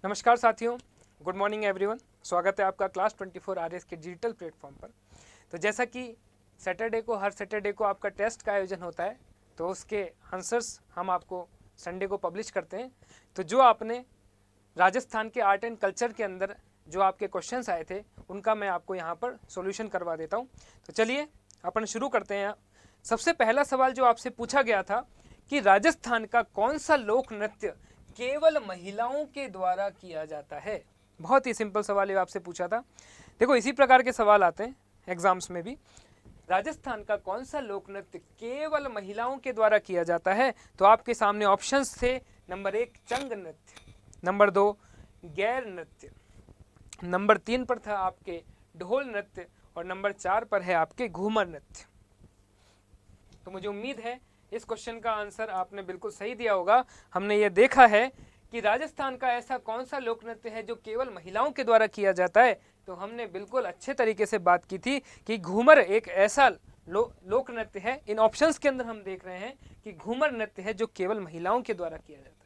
नमस्कार साथियों, good morning everyone. स्वागत है आपका क्लास 24 आरएस के डिजिटल प्लेटफॉर्म पर। तो जैसा कि हर सैटरडे को आपका टेस्ट का आयोजन होता है, तो उसके आंसर्स हम आपको संडे को पब्लिश करते हैं। तो जो आपने राजस्थान के आर्ट एंड कल्चर के अंदर जो आपके क्वेश्चंस आए थे, उनका मैं आपको यहाँ पर सॉल्यूशन करवा देता हूँ। तो चलिए अपन शुरू करते हैं। सबसे पहला सवाल जो आपसे पूछा गया था कि राजस्थान का कौन सा लोक नृत्य केवल महिलाओं के द्वारा किया जाता है। बहुत ही सिंपल सवाल ये आपसे पूछा था। देखो, इसी प्रकार के सवाल आते हैं एग्जाम्स में भी। राजस्थान का कौन सा लोक नृत्य केवल महिलाओं के द्वारा किया जाता है? तो आपके सामने ऑप्शंस थे। नंबर 1 चंग नृत्य, नंबर 2 गैर नृत्य, नंबर 3 पर था आपके ढोल नृत्य और नंबर 4 पर है आपके घूमर नृत्य। तो मुझे उम्मीद है इस क्वेश्चन का आंसर आपने बिल्कुल सही दिया होगा। हमने ये देखा है कि राजस्थान का ऐसा कौन सा लोक नृत्य है जो केवल महिलाओं के द्वारा किया जाता है। तो हमने बिल्कुल अच्छे तरीके से बात की थी कि घूमर एक ऐसा लोक नृत्य है। इन ऑप्शंस के अंदर हम देख रहे हैं कि घूमर नृत्य है जो केवल महिलाओं के द्वारा किया जाता है।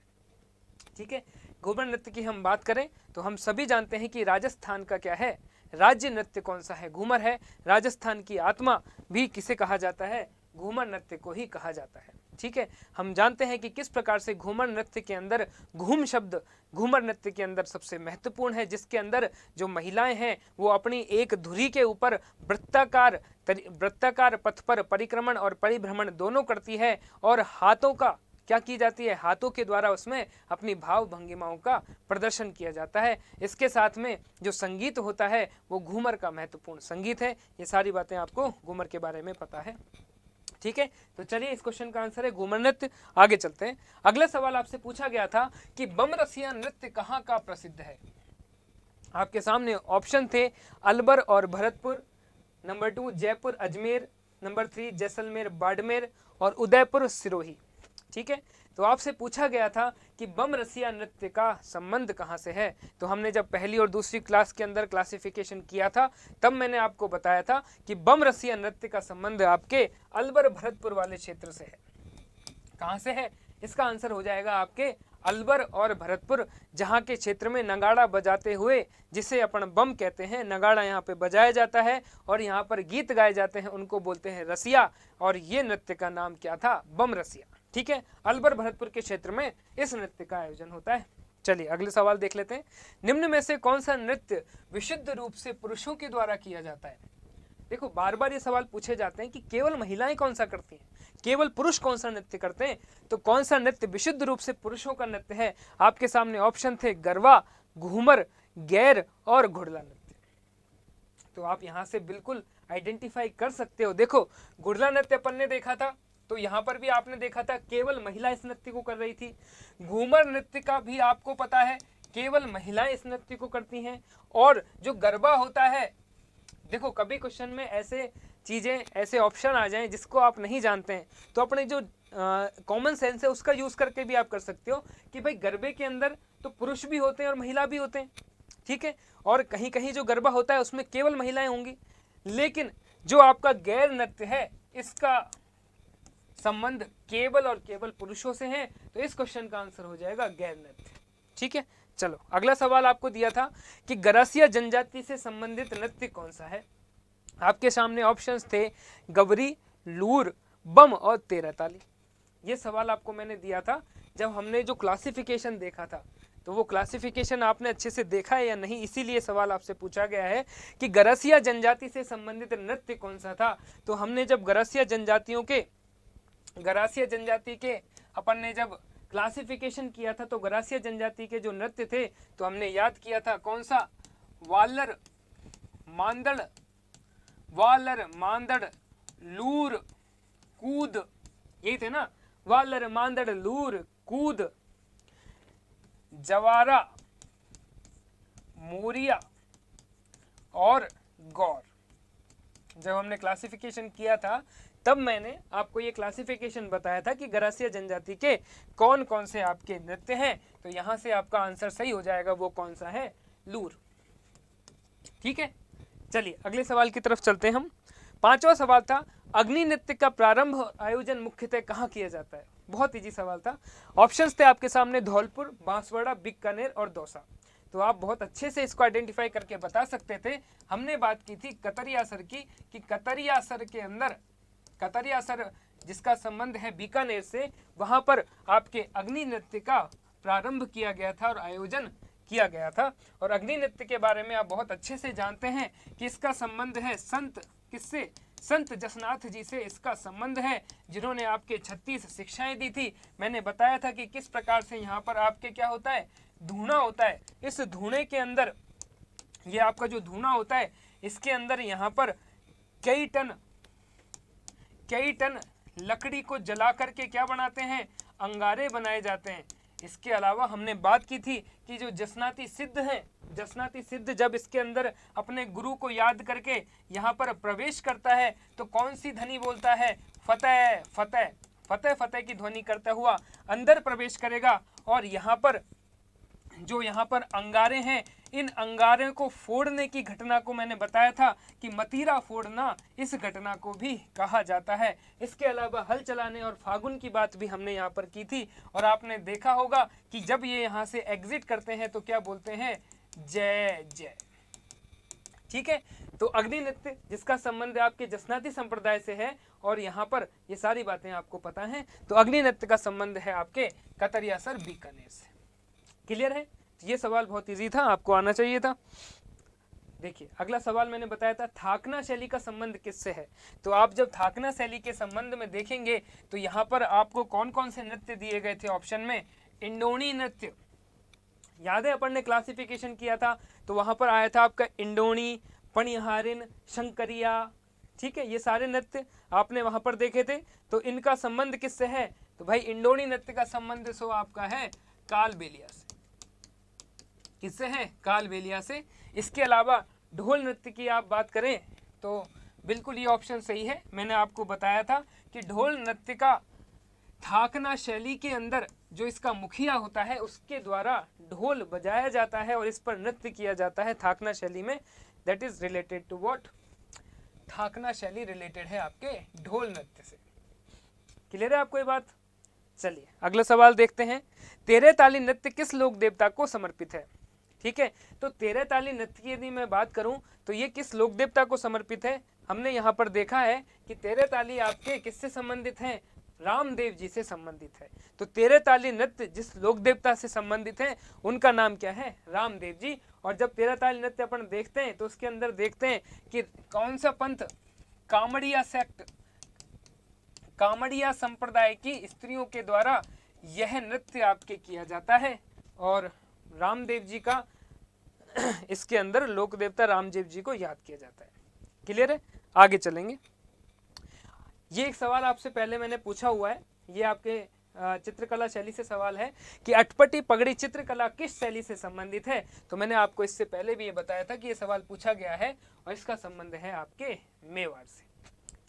ठीक है, घूमर नृत्य की हम बात करें तो हम सभी जानते हैं कि राजस्थान का क्या है, राज्य नृत्य कौन सा है, घूमर है। राजस्थान की आत्मा भी किसे कहा जाता है, घूमर नृत्य को ही कहा जाता है। ठीक है, हम जानते हैं कि किस प्रकार से घूमर नृत्य के अंदर घूम शब्द घूमर नृत्य के अंदर सबसे महत्वपूर्ण है, जिसके अंदर जो महिलाएं हैं वो अपनी एक धुरी के ऊपर वृत्ताकार पथ पर परिक्रमण और परिभ्रमण दोनों करती है और हाथों का क्या की जाती है, हाथों के द्वारा उसमें अपनी भाव भंगिमाओं का प्रदर्शन किया जाता है। इसके साथ में जो संगीत होता है वो घूमर का महत्वपूर्ण संगीत है। ये सारी बातें आपको घूमर के बारे में पता है। ठीक है, तो चलिए इस क्वेश्चन का आंसर है घूमर नृत्य। आगे चलते हैं। अगला सवाल आपसे पूछा गया था कि बमरसिया नृत्य कहाँ का प्रसिद्ध है। आपके सामने ऑप्शन थे अलवर और भरतपुर, नंबर 2 जयपुर अजमेर, नंबर 3 जैसलमेर बाड़मेर और उदयपुर सिरोही। ठीक है, तो आपसे पूछा गया था कि बमरसिया नृत्य का संबंध कहाँ से है। तो हमने जब पहली और दूसरी क्लास के अंदर क्लासिफिकेशन किया था तब मैंने आपको बताया था कि बमरसिया नृत्य का संबंध आपके अलवर भरतपुर वाले क्षेत्र से है। कहाँ से है? इसका आंसर हो जाएगा आपके अलवर और भरतपुर, जहाँ के क्षेत्र में नगाड़ा बजाते हुए, जिसे अपन बम कहते हैं, नगाड़ा यहाँ पे बजाया जाता है और यहाँ पर गीत गाए जाते हैं, उनको बोलते हैं रसिया। और ये नृत्य का नाम क्या था? बम रसिया। ठीक है, अलवर भरतपुर के क्षेत्र में इस नृत्य का आयोजन होता है। चलिए अगले सवाल देख लेते हैं। निम्न में से कौन सा नृत्य विशुद्ध रूप से पुरुषों के द्वारा किया जाता है? देखो, बार बार ये सवाल पूछे जाते हैं कि केवल महिलाएं कौन सा करती हैं, केवल पुरुष कौन सा नृत्य करते हैं। तो कौन सा नृत्य विशुद्ध रूप से पुरुषों का नृत्य है? आपके सामने ऑप्शन थे गरबा, घूमर, गैर और घुड़ला नृत्य। तो आप यहां से बिल्कुल आइडेंटिफाई कर सकते हो। देखो, घुड़ला नृत्य अपन ने देखा था, तो यहाँ पर भी आपने देखा था केवल महिला इस नृत्य को कर रही थी। घूमर नृत्य का भी आपको पता है केवल महिलाएं इस नृत्य को करती हैं। और जो गरबा होता है, देखो कभी क्वेश्चन में ऐसे चीजें, ऐसे ऑप्शन आ जाएं जिसको आप नहीं जानते हैं, तो अपने जो कॉमन सेंस है उसका यूज करके भी आप कर सकते हो कि भाई गरबे के अंदर तो पुरुष भी होते हैं और महिला भी होते हैं। ठीक है, और कहीं कहीं जो गरबा होता है उसमें केवल महिलाएं होंगी। लेकिन जो आपका गैर नृत्य है, इसका संबंध केवल और केवल पुरुषों से है। तो इस क्वेश्चन का आंसर हो जाएगा गैर नृत्य। ठीक है, चलो अगला सवाल आपको दिया था कि गरासिया जनजाति से संबंधित नृत्य कौन सा है। आपके सामने ऑप्शंस थे गवरी, लूर, बम और तेरह ताली। ये सवाल आपको मैंने दिया था जब हमने जो क्लासिफिकेशन देखा था। तो वो क्लासिफिकेशन आपने अच्छे से देखा है या नहीं, इसीलिए सवाल आपसे पूछा गया है कि गरासिया जनजाति से संबंधित नृत्य कौन सा था। तो हमने जब गरासिया जनजाति के अपन ने जब क्लासिफिकेशन किया था, तो गरासिया जनजाति के जो नृत्य थे तो हमने याद किया था कौन सा? वालर मांदड़, लूर, कूद, यही थे ना। वालर मांदड़ लूर कूद, जवारा, मोरिया और गौर। जब हमने क्लासिफिकेशन किया था तब मैंने आपको ये क्लासिफिकेशन बताया था कि गरासिया जनजाति के कौन कौन से आपके नृत्य हैं। तो यहां से आपका आंसर सही हो जाएगा, वो कौन सा है? लूर। ठीक है, चलिए अगले सवाल की तरफ चलते हैं हम। पांचवा सवाल था अग्नि नृत्य का प्रारंभ आयोजन मुख्यतः कहाँ किया जाता है। बहुत इजी सवाल था। ऑप्शंस थे आपके सामने धौलपुर, बांसवाड़ा, बीकानेर और दौसा। तो आप बहुत अच्छे से इसको आइडेंटिफाई करके बता सकते थे। हमने बात की थी कतरिया सर की, कि कतरिया सर के अंदर, कतरिया सर जिसका संबंध है बीकानेर से, वहां पर आपके अग्नि नृत्य का प्रारंभ किया गया था और आयोजन किया गया था। और अग्नि नृत्य के बारे में आप बहुत अच्छे से जानते हैं कि इसका संबंध है संत किससे, संत जसनाथ जी से इसका संबंध है, जिन्होंने आपके 36 शिक्षाएं दी थी। मैंने बताया था कि किस प्रकार से यहाँ पर आपके क्या होता है, धूना होता है। इस धूने के अंदर, ये आपका जो धूना होता है, इसके अंदर यहाँ पर कई टन लकड़ी को जला करके क्या बनाते हैं, अंगारे बनाए जाते हैं। इसके अलावा हमने बात की थी कि जो जसनाती सिद्ध है, जसनाती सिद्ध जब इसके अंदर अपने गुरु को याद करके यहाँ पर प्रवेश करता है तो कौन सी ध्वनि बोलता है, फतेह फतेह, फतेह फतेह की ध्वनि करता हुआ अंदर प्रवेश करेगा। और यहाँ पर जो यहाँ पर अंगारे हैं, इन अंगारे को फोड़ने की घटना को मैंने बताया था कि मतीरा फोड़ना, इस घटना को भी कहा जाता है। इसके अलावा हल चलाने और फागुन की बात भी हमने यहाँ पर की थी, और आपने देखा होगा कि जब ये यहाँ से एग्जिट करते हैं तो क्या बोलते हैं, जय जय। ठीक है, तो अग्नि नृत्य जिसका संबंध आपके जसनाती संप्रदाय से है, और यहाँ पर ये सारी बातें आपको पता हैं। तो अग्नि नृत्य का संबंध है आपके कतरिया सर बीकानेर से। क्लियर है? ये सवाल बहुत इजी था, आपको आना चाहिए था। देखिए अगला सवाल मैंने बताया था थाकना शैली का संबंध किससे है। तो आप जब थाकना शैली के संबंध में देखेंगे तो यहाँ पर आपको कौन कौन से नृत्य दिए गए थे ऑप्शन में, इंडोनी नृत्य, याद है अपन ने क्लासिफिकेशन किया था, तो वहां पर आया था आपका इंडोनी, पणिहारिन, शंकरिया। ठीक है, ये सारे नृत्य आपने वहां पर देखे थे। तो इनका संबंध किससे है, तो भाई इंडोनी नृत्य का संबंध सो आपका है कालबेलिया से। किससे है, कालबेलिया से। इसके अलावा ढोल नृत्य की आप बात करें तो बिल्कुल ये ऑप्शन सही है। मैंने आपको बताया था कि ढोल नृत्य का थाकना शैली के अंदर जो इसका मुखिया होता है उसके द्वारा ढोल बजाया जाता है और इस पर नृत्य किया जाता है थाकना शैली में। That is related to what, थाकना शैली रिलेटेड है आपके ढोल नृत्य से। क्लियर है आपको ये बात? चलिए अगला सवाल देखते हैं। तेरे ताली नृत्य किस लोक देवता को समर्पित है? ठीक है, तो तेरे ताली नृत्य की यदि मैं बात करूं तो ये किस लोक देवता को समर्पित है? हमने यहाँ पर देखा है कि तेरे ताली आपके किससे संबंधित हैं, रामदेव जी से संबंधित है। तो तेरे ताली नृत्य जिस लोक देवता से संबंधित है उनका नाम क्या है, रामदेव जी। और जब तेरा ताली नृत्य अपन देखते हैं तो उसके अंदर देखते हैं कि कौन सा पंथ, कामड़िया सेक्ट, कामड़िया संप्रदाय की स्त्रियों के द्वारा यह नृत्य आपके किया जाता है। और रामदेव जी का इसके अंदर लोक देवता रामदेव जी को याद किया जाता है। क्लियर है? आगे चलेंगे। ये एक सवाल आपसे पहले मैंने पूछा हुआ है, ये आपके चित्रकला शैली से सवाल है कि अटपटी पगड़ी चित्रकला किस शैली से संबंधित है। तो मैंने आपको इससे पहले भी ये बताया था कि ये सवाल पूछा गया है और इसका संबंध है आपके मेवाड़ से।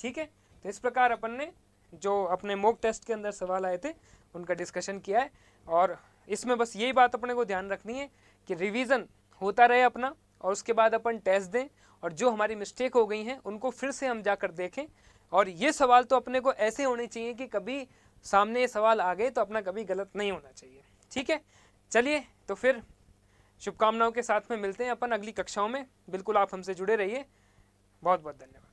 ठीक है, तो इस प्रकार अपन ने जो अपने मॉक टेस्ट के अंदर सवाल आए थे उनका डिस्कशन किया है। और इसमें बस यही बात अपने को ध्यान रखनी है कि रिवीजन होता रहे अपना, और उसके बाद अपन टेस्ट दें, और जो हमारी मिस्टेक हो गई हैं उनको फिर से हम जाकर देखें। और ये सवाल तो अपने को ऐसे होने चाहिए कि कभी सामने ये सवाल आ गए तो अपना कभी गलत नहीं होना चाहिए। ठीक है, चलिए तो फिर शुभकामनाओं के साथ में मिलते हैं अपन अगली कक्षाओं में। बिल्कुल आप हमसे जुड़े रहिए। बहुत बहुत धन्यवाद।